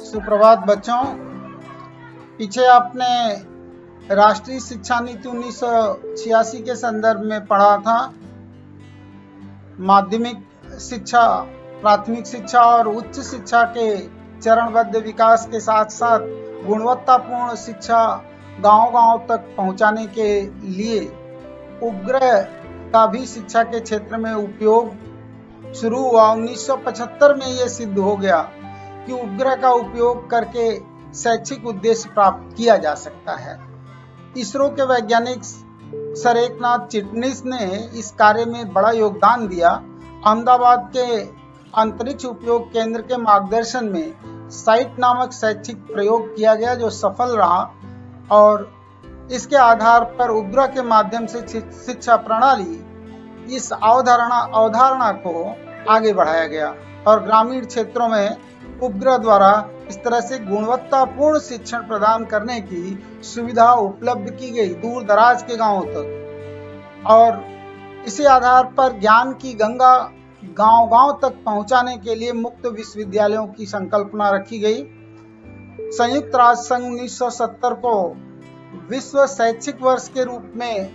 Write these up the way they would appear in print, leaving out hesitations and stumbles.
सुप्रभात बच्चों। पीछे आपने राष्ट्रीय शिक्षा नीति 1986 के संदर्भ में पढ़ा था। माध्यमिक शिक्षा, प्राथमिक शिक्षा और उच्च शिक्षा के चरणबद्ध विकास के साथ साथ गुणवत्तापूर्ण शिक्षा गांव-गांव तक पहुंचाने के लिए उपग्रह का भी शिक्षा के क्षेत्र में उपयोग शुरू हुआ। 1975 में ये सिद्ध हो गया कि उपग्रह का उपयोग करके शैक्षिक उद्देश्य प्राप्त किया जा सकता है। इसरो के वैज्ञानिक सर एकनाथ चिटनिस ने इस कार्य में बड़ा योगदान दिया। अहमदाबाद के अंतरिक्ष उपयोग केंद्र के मार्गदर्शन में साइट नामक शैक्षिक प्रयोग किया गया जो सफल रहा और इसके आधार पर उपग्रह के माध्यम से शिक्षा प्रणाली इस अवधारणा को आगे बढ़ाया गया और ग्रामीण क्षेत्रों में उपग्रह द्वारा इस तरह से गुणवत्तापूर्ण शिक्षण प्रदान करने की सुविधा उपलब्ध की गई दूर दराज के गांवों तक। और इसी आधार पर ज्ञान की गंगा गांव-गांव तक पहुंचाने के लिए मुक्त विश्वविद्यालयों की संकल्पना रखी गई। संयुक्त राष्ट्र संघ 1970 को विश्व शैक्षिक वर्ष के रूप में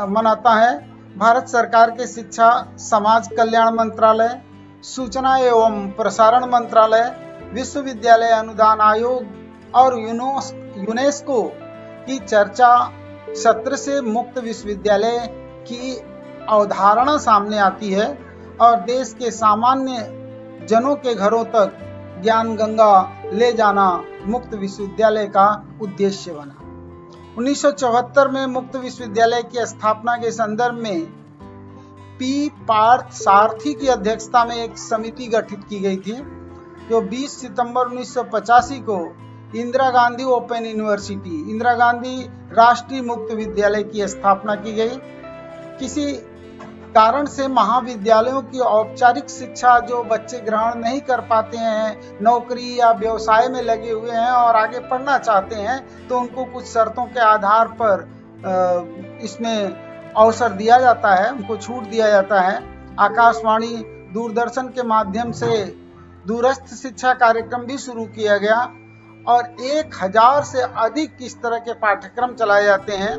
मनाता है। भारत सरकार के शिक्षा समाज कल्याण मंत्रालय, सूचना एवं प्रसारण मंत्रालय, विश्वविद्यालय अनुदान आयोग और यूनेस्को की चर्चा सत्र से मुक्त विश्वविद्यालय की अवधारणा सामने आती है और देश के सामान्य जनों के घरों तक ज्ञान गंगा ले जाना मुक्त विश्वविद्यालय का उद्देश्य बना। 1974 में मुक्त विश्वविद्यालय की स्थापना के संदर्भ में पी पार्थ सारथी की अध्यक्षता में एक समिति गठित की गई थी जो 20 सितंबर 1985 को इंदिरा गांधी ओपन यूनिवर्सिटी, इंदिरा गांधी राष्ट्रीय मुक्त विद्यालय की स्थापना की गई। किसी कारण से महाविद्यालयों की औपचारिक शिक्षा जो बच्चे ग्रहण नहीं कर पाते हैं, नौकरी या व्यवसाय में लगे हुए हैं और आगे पढ़ना चाहते हैं, तो उनको कुछ शर्तों के आधार पर इसमें अवसर दिया जाता है, उनको छूट दिया जाता है। आकाशवाणी, दूरदर्शन के माध्यम से दूरस्थ शिक्षा कार्यक्रम भी शुरू किया गया और 1000 से अधिक इस तरह के पाठ्यक्रम चलाए जाते हैं।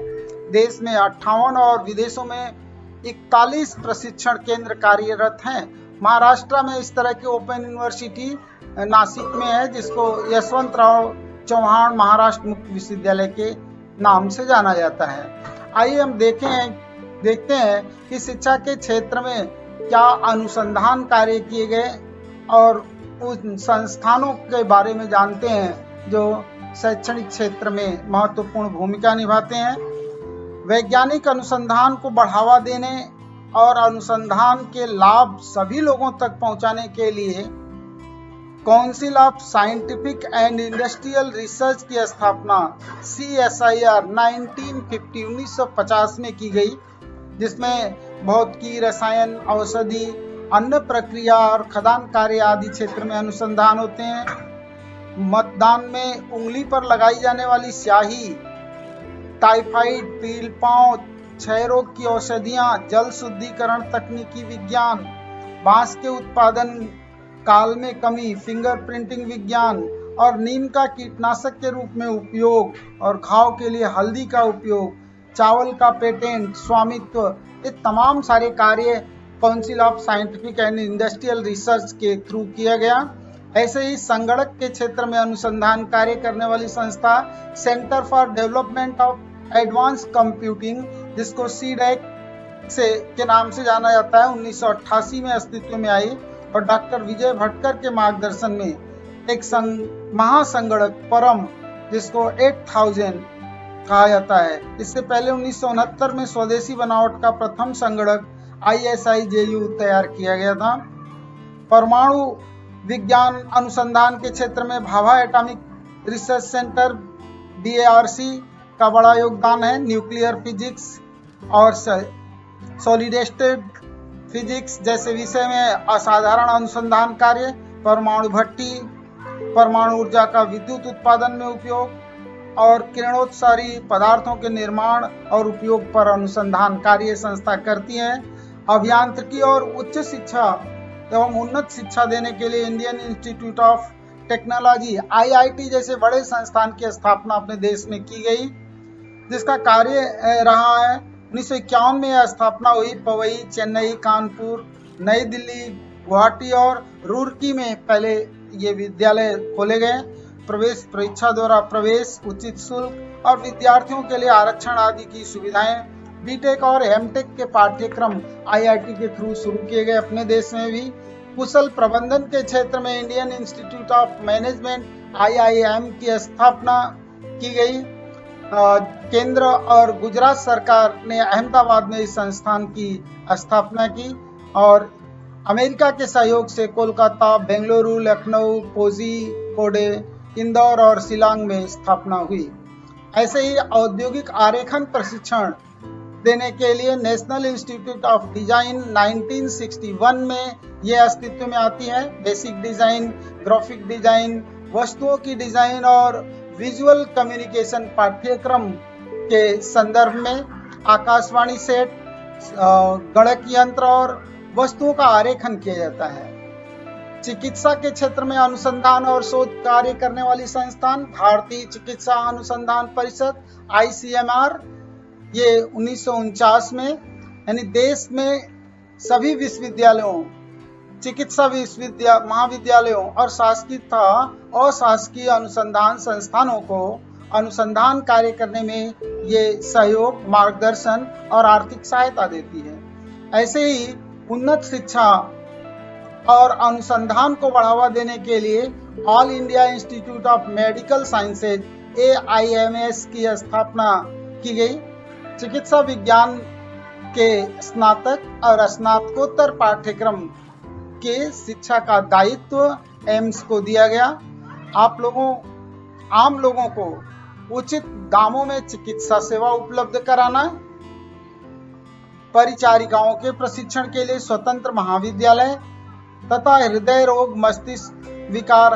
देश में 58 और विदेशों में 41 प्रशिक्षण केंद्र कार्यरत हैं। महाराष्ट्र में इस तरह की ओपन यूनिवर्सिटी नासिक में है जिसको यशवंतराव चौहान महाराष्ट्र मुक्त विश्वविद्यालय के नाम से जाना जाता है। आइए हम देखते हैं कि शिक्षा के क्षेत्र में क्या अनुसंधान कार्य किए गए और उन संस्थानों के बारे में जानते हैं जो शैक्षणिक क्षेत्र में महत्वपूर्ण भूमिका निभाते हैं। वैज्ञानिक अनुसंधान को बढ़ावा देने और अनुसंधान के लाभ सभी लोगों तक पहुंचाने के लिए council of scientific and industrial research की स्थापना CSIR 1950 में की गई, जिसमें भौतिकी, रसायन, औषधि, अन्न प्रक्रिया और खदान कार्य आदि क्षेत्र में अनुसंधान होते हैं। मतदान में उंगली पर लगाई जाने वाली स्याही, टाइफाइड, पीलपांव, क्षय रोग की औषधियां, जल शुद्धिकरण तकनीकी विज्ञान, बांस के उत्पादन काल में कमी, फिंगर प्रिंटिंग विज्ञान और नीम का कीटनाशक के रूप में उपयोग और घाव के लिए हल्दी का उपयोग, चावल का पेटेंट, स्वामित्व, ये तमाम सारे कार्य council of scientific and industrial research के थ्रू किया गया। ऐसे ही संगणक के क्षेत्र में अनुसंधान कार्य करने वाली संस्था centre for development of advance computing, जिसको CDAC के नाम से जाना जाता है, 1988 में अस्तित्व में आई और डॉक्टर विजय भटकर के मार्गदर्शन में एक महासंगणक परम, जिसको 8000 कहा जाता है। इससे पहले 1969 में स्वदेशी बनावट का प्रथम संगणक ISIJU तैयार किया गया था। परमाणु विज्ञान अनुसंधान के क्षेत्र में Bhabha atomic research centre BARC का बड़ा योगदान है। न्यूक्लियर फिजिक्स और सॉलिड स्टेट फिजिक्स जैसे विषय में असाधारण अनुसंधान कार्य, परमाणु भट्टी, परमाणु ऊर्जा का विद्युत उत्पादन में उपयोग और किरणोत्सारी पदार्थों के निर्माण और उपयोग पर अनुसंधान कार्य संस्था करती है। अभियांत्रिकी और उच्च शिक्षा एवं उन्नत शिक्षा देने के लिए Indian institute of technology IIT जैसे बड़े संस्थान की स्थापना अपने देश में की गई, जिसका कार्य रहा है। 1951 में यह स्थापना हुई। पवई, चेन्नई, कानपुर, नई दिल्ली, गुवाहाटी और रुड़की में पहले ये विद्यालय खोले गए। प्रवेश परीक्षा द्वारा प्रवेश, उचित शुल्क और विद्यार्थियों के लिए आरक्षण आदि की सुविधाएं, बीटेक और एमटेक के पाठ्यक्रम IIT के थ्रू शुरू किए गए। अपने देश में भी कुशल प्रबंधन के क्षेत्र में Indian institute of management IIM की स्थापना की गई। केंद्र और गुजरात सरकार ने अहमदाबाद में इस संस्थान की स्थापना की और अमेरिका के सहयोग से कोलकाता, बेंगलुरु, लखनऊ, कोझिकोडे, इंदौर और शिलांग में स्थापना हुई। ऐसे ही औद्योगिक आरेखन प्रशिक्षण देने के लिए नेशनल इंस्टीट्यूट ऑफ डिजाइन 1961 में ये अस्तित्व में आती है। बेसिक डिजाइन, ग्राफिक डिजाइन, वस्तुओं की डिजाइन और विजुअल कम्युनिकेशन पाठ्यक्रम के संदर्भ में आकाशवाणी सेट, गणक यंत्र और वस्तुओं का आरेखन किया जाता है। चिकित्सा के क्षेत्र में अनुसंधान और शोध कार्य करने वाली संस्थान भारतीय चिकित्सा अनुसंधान परिषद ICMR, ये 1949 में, यानी देश में सभी विश्वविद्यालयों, चिकित्सा महाविद्यालयों और शासकीय तथा अशासकीय अनुसंधान संस्थानों को अनुसंधान कार्य करने में ये सहयोग, मार्गदर्शन और आर्थिक सहायता देती है। ऐसे ही उन्नत शिक्षा और अनुसंधान को बढ़ावा देने के लिए all India institute of medical sciences AIMS की स्थापना की गई। चिकित्सा विज्ञान के स्नातक और स्नातकोत्तर पाठ्यक्रम के शिक्षा का दायित्व एम्स को दिया गया। आम लोगों को उचित दामों में चिकित्सा सेवा उपलब्ध कराना, परिचारिकाओं के प्रशिक्षण के लिए स्वतंत्र महाविद्यालय तथा हृदय रोग, मस्तिष्क विकार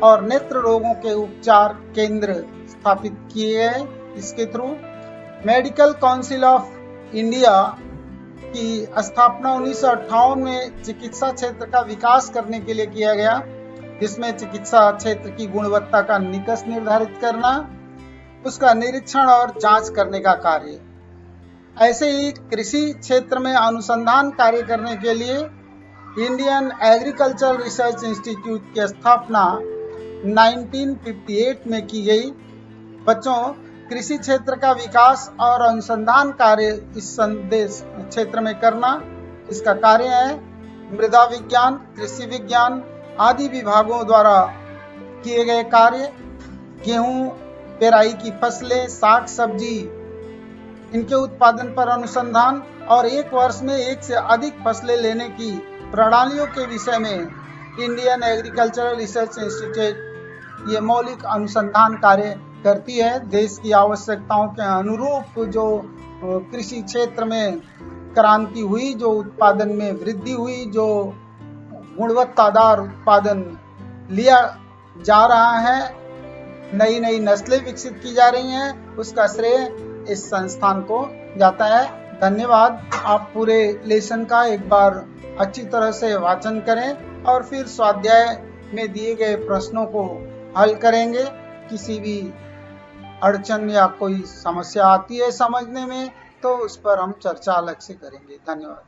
और नेत्र रोगों के उपचार केंद्र स्थापित किए गए। इसके through medical council of India की स्थापना 1958 में चिकित्सा क्षेत्र का विकास करने के लिए किया गया, जिसमें चिकित्सा क्षेत्र की गुणवत्ता का निकष निर्धारित करना, उसका निरीक्षण और जांच करने का कार्य। ऐसे ही कृषि क्षेत्र में अनुसंधान कार्य करने के लिए इंडियन एग्रीकल्चर रिसर्च इंस्टीट्यूट की स्थापना 1958 में की गई। बच्चों, कृषि क्षेत्र का विकास और अनुसंधान कार्य इस संदेश क्षेत्र में करना, इसका कार्य है। मृदा विज्ञान, कृषि विज्ञान आदि विभागों द्वारा किए गए कार्य, गेहूं, पेराई की फसलें, साग सब्जी, इनके उत्पादन पर अनुसंधान और एक वर्ष में एक से अधिक फसलें लेने की प्रणालियों के विषय में इंडियन एग्रीकल्चरल रिसर्च इंस्टीट्यूट ये मौलिक अनुसंधान कार्य करती है। देश की आवश्यकताओं के अनुरूप जो कृषि क्षेत्र में क्रांति हुई, जो उत्पादन में वृद्धि हुई, जो गुणवत्तादार उत्पादन लिया जा रहा है, नई नई नस्लें विकसित की जा रही हैं, उसका श्रेय इस संस्थान को जाता है। धन्यवाद। आप पूरे लेसन का एक बार अच्छी तरह से वाचन करें और फिर स्वाध्याय में दिए गए प्रश्नों को हल करेंगे। किसी भी अड़चन या कोई समस्या आती है समझने में तो उस पर हम चर्चा अलग से करेंगे। धन्यवाद।